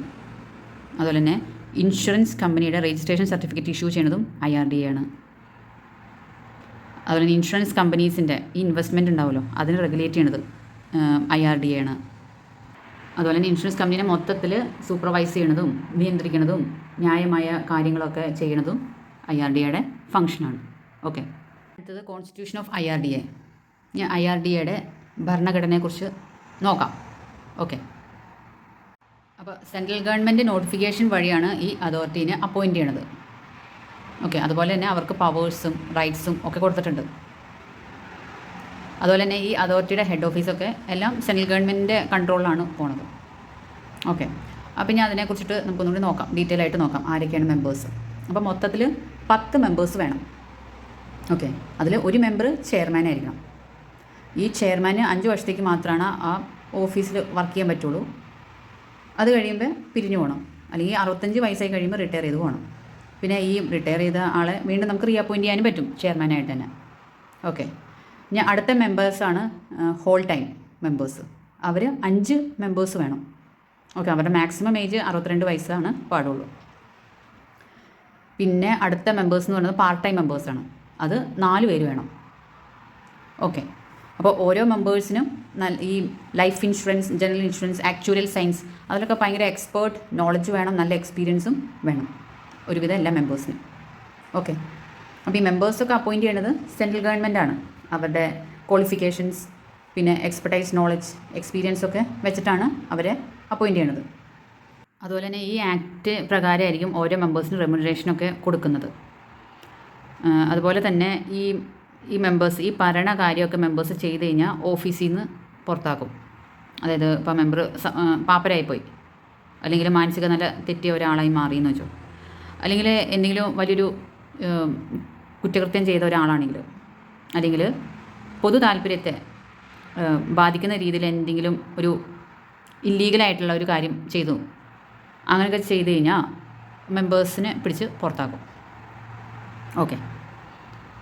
അതുപോലെ തന്നെ ഇൻഷുറൻസ് കമ്പനിയുടെ രജിസ്ട്രേഷൻ സർട്ടിഫിക്കറ്റ് ഇഷ്യൂ ചെയ്യുന്നതും IRDA ആണ്. അതുപോലെ തന്നെ ഇൻഷുറൻസ് കമ്പനീസിൻ്റെ ഈ ഇൻവെസ്റ്റ്മെൻറ്റ് ഉണ്ടാവുമല്ലോ അതിന് റെഗുലേറ്റ് ചെയ്യണത് IRDA ആണ്. അതുപോലെ തന്നെ ഇൻഷുറൻസ് കമ്പനീനെ മൊത്തത്തിൽ സൂപ്പർവൈസ് ചെയ്യണതും നിയന്ത്രിക്കുന്നതും ന്യായമായ കാര്യങ്ങളൊക്കെ ചെയ്യണതും IRDAയുടെ ഫങ്ഷനാണ്. ഓക്കെ, അടുത്തത് കോൺസ്റ്റിറ്റ്യൂഷൻ ഓഫ് IRDA. IRDAയുടെ ഭരണഘടനയെക്കുറിച്ച് നോക്കാം. ഓക്കെ, അപ്പോൾ സെൻട്രൽ ഗവൺമെൻറ് നോട്ടിഫിക്കേഷൻ വഴിയാണ് ഈ അതോറിറ്റീനെ അപ്പോയിൻറ്റ് ചെയ്യണത്. ഓക്കെ, അതുപോലെ തന്നെ അവർക്ക് പവേഴ്സും റൈറ്റ്സും ഒക്കെ കൊടുത്തിട്ടുണ്ട്. അതുപോലെ തന്നെ ഈ അതോറിറ്റിയുടെ ഹെഡ് ഓഫീസൊക്കെ എല്ലാം സെൻട്രൽ ഗവൺമെൻറ്റിൻ്റെ കൺട്രോളിലാണ് പോണത്. ഓക്കെ, അപ്പോൾ ഞാൻ അതിനെക്കുറിച്ചിട്ട് നമുക്കൊന്നുകൂടി നോക്കാം, ഡീറ്റെയിൽ ആയിട്ട് നോക്കാം ആരൊക്കെയാണ് മെമ്പേഴ്സ്. അപ്പോൾ മൊത്തത്തിൽ 10 മെമ്പേഴ്സ് വേണം. ഓക്കെ, അതിൽ ഒരു മെമ്പർ ചെയർമാനായിരിക്കണം. ഈ ചെയർമാന് 5 വർഷത്തേക്ക് മാത്രമാണ് ആ ഓഫീസിൽ വർക്ക് ചെയ്യാൻ പറ്റുള്ളൂ. അത് കഴിയുമ്പോൾ പിരിഞ്ഞു പോകണം, അല്ലെങ്കിൽ 65 വയസ്സായി കഴിയുമ്പോൾ റിട്ടയർ ചെയ്ത് പോകണം. പിന്നെ ഈ റിട്ടയർ ചെയ്ത ആളെ വീണ്ടും നമുക്ക് റീഅപ്പോയിൻറ്റ് ചെയ്യാനും പറ്റും ചെയർമാനായിട്ട് തന്നെ. ഓക്കെ, ഞാൻ അടുത്ത മെമ്പേഴ്സാണ് ഹോൾ ടൈം മെമ്പേഴ്സ്. അവർ 5 മെമ്പേഴ്സ് വേണം. ഓക്കെ, അവരുടെ മാക്സിമം ഏജ് 62 വയസ്സാണ് പാടുള്ളൂ. പിന്നെ അടുത്ത മെമ്പേഴ്സ് എന്ന് പറയുന്നത് പാർട്ട് ടൈം മെമ്പേഴ്സാണ്. അത് 4 പേര് വേണം. ഓക്കെ, അപ്പോൾ ഓരോ മെമ്പേഴ്സിനും ഈ life insurance, general insurance, actuarial science അതിലൊക്കെ ഭയങ്കര എക്സ്പേർട്ട് നോളജ് വേണം, നല്ല എക്സ്പീരിയൻസും വേണം ഒരുവിധം എല്ലാ മെമ്പേഴ്സിനും. ഓക്കെ, അപ്പോൾ ഈ മെമ്പേഴ്സൊക്കെ അപ്പോയിൻറ്റ് ചെയ്യേണ്ടത് സെൻട്രൽ ഗവൺമെൻറ്റാണ്. അവരുടെ ക്വാളിഫിക്കേഷൻസ് പിന്നെ എക്സ്പെർട്ടൈസ് നോളജ് എക്സ്പീരിയൻസ് ഒക്കെ വെച്ചിട്ടാണ് അവരെ അപ്പോയിൻറ്റ് ചെയ്യണത്. അതുപോലെ തന്നെ ഈ ആക്ട് പ്രകാരമായിരിക്കും ഓരോ മെമ്പേഴ്സിനും റെമ്യൂണറേഷനൊക്കെ കൊടുക്കുന്നത്. അതുപോലെ തന്നെ ഈ മെമ്പേഴ്സ് ഈ ഭരണകാര്യമൊക്കെ മെമ്പേഴ്സ് ചെയ്ത് കഴിഞ്ഞാൽ ഓഫീസിൽ നിന്ന് പുറത്താക്കും. അതായത് ഇപ്പോൾ മെമ്പർ പാപ്പരായിപ്പോയി, അല്ലെങ്കിൽ മാനസിക നില തെറ്റിയ ഒരാളായി മാറിയെന്ന് വെച്ചോ, അല്ലെങ്കിൽ എന്തെങ്കിലും വലിയൊരു കുറ്റകൃത്യം ചെയ്ത ഒരാളാണെങ്കിൽ, അല്ലെങ്കിൽ പൊതു താല്പര്യത്തെ ബാധിക്കുന്ന രീതിയിൽ എന്തെങ്കിലും ഒരു ഇല്ലീഗലായിട്ടുള്ള ഒരു കാര്യം ചെയ്തു, അങ്ങനെയൊക്കെ ചെയ്ത് കഴിഞ്ഞാൽ മെമ്പേഴ്സിനെ പിടിച്ച് പുറത്താക്കും. ഓക്കെ,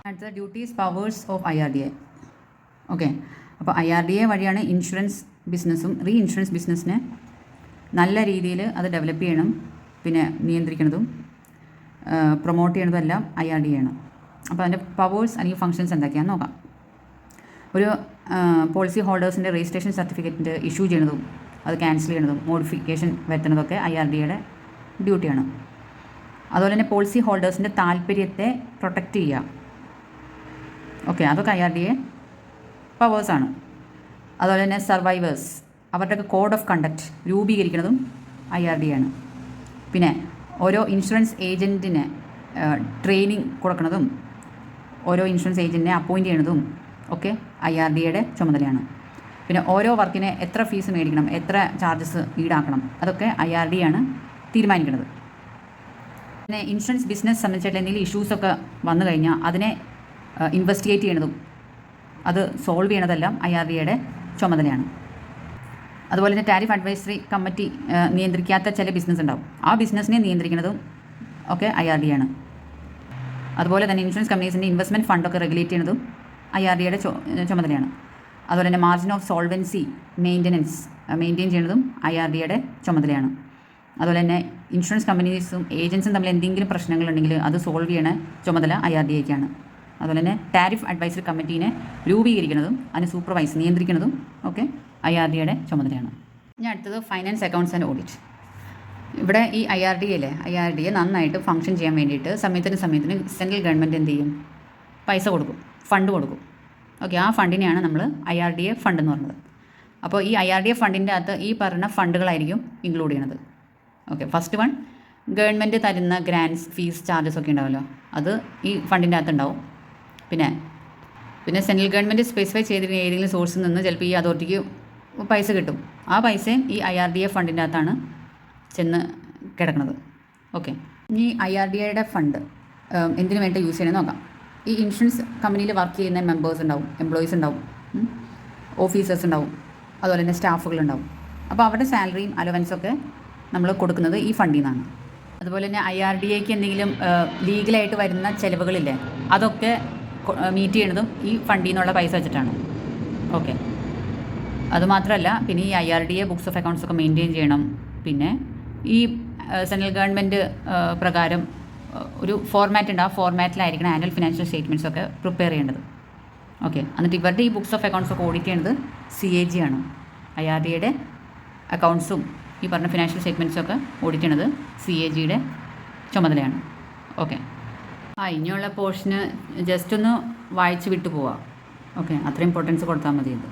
അടുത്ത duties powers of IRDA. Okay, അപ്പോൾ IRDA വഴിയാണ് ഇൻഷുറൻസ് ബിസിനസ്സും റീ ഇൻഷുറൻസ് ബിസിനസ്സിനെ നല്ല രീതിയിൽ അത് ഡെവലപ്പ് ചെയ്യണം, പിന്നെ നിയന്ത്രിക്കുന്നതും പ്രൊമോട്ട് ചെയ്യണതും എല്ലാം IRDA ആണ്. അപ്പോൾ അതിൻ്റെ പവേഴ്സ് അല്ലെങ്കിൽ ഫങ്ഷൻസ് എന്തൊക്കെയാണെന്ന് നോക്കാം. ഒരു പോളിസി ഹോൾഡേഴ്സിൻ്റെ രജിസ്ട്രേഷൻ സർട്ടിഫിക്കറ്റ് ഇഷ്യൂ ചെയ്യണതും അത് ക്യാൻസൽ ചെയ്യണതും മോഡിഫിക്കേഷൻ വരുത്തുന്നതൊക്കെ IRDAയുടെ ഡ്യൂട്ടിയാണ്. അതുപോലെ തന്നെ പോളിസി ഹോൾഡേഴ്സിൻ്റെ താല്പര്യത്തെ പ്രൊട്ടക്റ്റ് ചെയ്യുക. ഓക്കെ, അതൊക്കെ IRDA പവേഴ്സാണ്. അതുപോലെ തന്നെ സർവൈവേഴ്സ് അവരുടെയൊക്കെ കോഡ് ഓഫ് കണ്ടക്റ്റ് രൂപീകരിക്കുന്നതും IRDA ആണ്. പിന്നെ ഓരോ ഇൻഷുറൻസ് ഏജൻറ്റിനെ ട്രെയിനിങ് കൊടുക്കുന്നതും ഓരോ ഇൻഷുറൻസ് ഏജൻറ്റിനെ അപ്പോയിൻറ്റ് ചെയ്യുന്നതും ഒക്കെ IRDAയുടെ ചുമതലയാണ്. പിന്നെ ഓരോ വർക്കിന് എത്ര ഫീസ് മേടിക്കണം, എത്ര ചാർജസ് ഈടാക്കണം, അതൊക്കെ IRDA ആണ് തീരുമാനിക്കുന്നത്. പിന്നെ ഇൻഷുറൻസ് ബിസിനസ് സംബന്ധിച്ചിട്ടുള്ള എന്തെങ്കിലും ഇഷ്യൂസൊക്കെ വന്നു കഴിഞ്ഞാൽ അതിനെ ഇൻവെസ്റ്റിഗേറ്റ് ചെയ്യണതും അത് സോൾവ് ചെയ്യണതെല്ലാം IRDAയുടെ ചുമതലയാണ്. അതുപോലെ തന്നെ ടാരിഫ് അഡ്വൈസറി കമ്മിറ്റി നിയന്ത്രിക്കാത്ത ചില ബിസിനസ് ഉണ്ടാവും, ആ ബിസിനസ്സിനെ നിയന്ത്രിക്കുന്നതും ഒക്കെ IRDA ആണ്. അതുപോലെ തന്നെ ഇൻഷുറൻസ് കമ്പനീസിൻ്റെ ഇൻവെസ്റ്റ്മെൻറ്റ് ഫണ്ടൊക്കെ റെഗുലേറ്റ് ചെയ്യുന്നതും IRDAയുടെ ചുമതലയാണ്. അതുപോലെ തന്നെ മാർജിൻ ഓഫ് സോൾവൻസി മെയിൻറ്റെയിൻ ചെയ്യുന്നതും IRDAയുടെ ചുമതലയാണ്. അതുപോലെ തന്നെ ഇൻഷുറൻസ് കമ്പനീസും ഏജൻസും തമ്മിൽ എന്തെങ്കിലും പ്രശ്നങ്ങളുണ്ടെങ്കിൽ അത് സോൾവ് ചെയ്യണ ചുമതല IRDAയ്ക്കാണ്. അതുപോലെ തന്നെ ടാരിഫ് അഡ്വൈസറി കമ്മിറ്റീനെ രൂപീകരിക്കുന്നതും അതിനെ നിയന്ത്രിക്കുന്നതും ഒക്കെ IRDAയുടെ ചുമതലയാണ്. ഇനി അടുത്തത് ഫൈനാൻസ് അക്കൗണ്ട്സ് ആൻഡ് ഓഡിറ്റ്. ഇവിടെ ഈ IRDA നന്നായിട്ട് ഫംഗ്ഷൻ ചെയ്യാൻ വേണ്ടിയിട്ട് സമയത്തിന് സെൻട്രൽ ഗവൺമെൻറ് എന്ത് ചെയ്യും, പൈസ കൊടുക്കും, ഫണ്ട് കൊടുക്കും. ഓക്കെ, ആ ഫണ്ടിനെയാണ് നമ്മൾ IRDA ഫണ്ട് എന്ന് പറയുന്നത്. അപ്പോൾ ഈ IRDA ഫണ്ടിൻ്റെ അകത്ത് ഈ പറഞ്ഞ ഫണ്ടുകളായിരിക്കും ഇൻക്ലൂഡ് ചെയ്യണത്. ഓക്കെ, ഫസ്റ്റ് വൺ ഗവൺമെൻറ് തരുന്ന ഗ്രാൻസ്, ഫീസ്, ചാർജസ് ഒക്കെ ഉണ്ടാവുമല്ലോ, അത് ഈ ഫണ്ടിൻ്റെ അകത്ത് ഉണ്ടാവും. പിന്നെ സെൻട്രൽ ഗവൺമെൻറ് സ്പെസിഫൈ ചെയ്തിരിക്കുന്ന ഏതെങ്കിലും സോഴ്സിൽ നിന്ന് ചിലപ്പോൾ ഈ അതോറിറ്റിക്ക് പൈസ കിട്ടും. ആ പൈസയും ഈ IRDA ഫണ്ടിൻ്റെ അകത്താണ് ചെന്ന് കിടക്കുന്നത്. ഓക്കെ, ഇനി IRDAയുടെ ഫണ്ട് എന്തിനു വേണ്ടി യൂസ് ചെയ്യണമെന്ന് നോക്കാം. ഈ ഇൻഷുറൻസ് കമ്പനിയിൽ വർക്ക് ചെയ്യുന്ന മെമ്പേഴ്സ് ഉണ്ടാവും, എംപ്ലോയീസ് ഉണ്ടാവും, ഓഫീസേഴ്സ് ഉണ്ടാവും, അതുപോലെ തന്നെ സ്റ്റാഫുകളുണ്ടാവും. അപ്പോൾ അവരുടെ സാലറിയും അലവൻസൊക്കെ നമ്മൾ കൊടുക്കുന്നത് ഈ ഫണ്ടിൽ നിന്നാണ്. അതുപോലെ തന്നെ IRDAയ്ക്ക് എന്തെങ്കിലും ലീഗലായിട്ട് വരുന്ന ചിലവുകളില്ലേ, അതൊക്കെ മീറ്റ് ചെയ്യണതും ഈ ഫണ്ടിൽ നിന്നുള്ള പൈസ വെച്ചിട്ടാണ്. ഓക്കെ, അതുമാത്രമല്ല പിന്നെ ഈ IRDA ബുക്സ് ഓഫ് അക്കൗണ്ട്സ് ഒക്കെ മെയിൻറ്റെയിൻ ചെയ്യണം. പിന്നെ ഈ സെൻട്രൽ ഗവൺമെൻറ് പ്രകാരം ഒരു ഫോർമാറ്റ് ഉണ്ട്, ആ ഫോർമാറ്റിലായിരിക്കണം ആനുവൽ ഫിനാൻഷ്യൽ സ്റ്റേറ്റ്മെൻറ്റ്സ് ഒക്കെ പ്രിപ്പയർ ചെയ്യേണ്ടത്. ഓക്കെ, എന്നിട്ട് ഇവരുടെ ഈ ബുക്സ് ഓഫ് അക്കൗണ്ട്സ് ഒക്കെ ഓഡിറ്റ് ചെയ്യുന്നത് CAG ആണ്. IRDAയുടെ അക്കൗണ്ട്സും ഈ പറഞ്ഞ ഫിനാൻഷ്യൽ സ്റ്റേറ്റ്മെൻറ്റ്സും ഒക്കെ ഓഡിറ്റ് ചെയ്യണത് CAGയുടെ ചുമതലയാണ്. ഓക്കെ, ഇനിയുള്ള പോർഷന് ജസ്റ്റ് ഒന്ന് വായിച്ച് വിട്ടു പോവാം. ഓക്കെ, അത്ര ഇമ്പോർട്ടൻസ് കൊടുത്താൽ മതി ഇത്.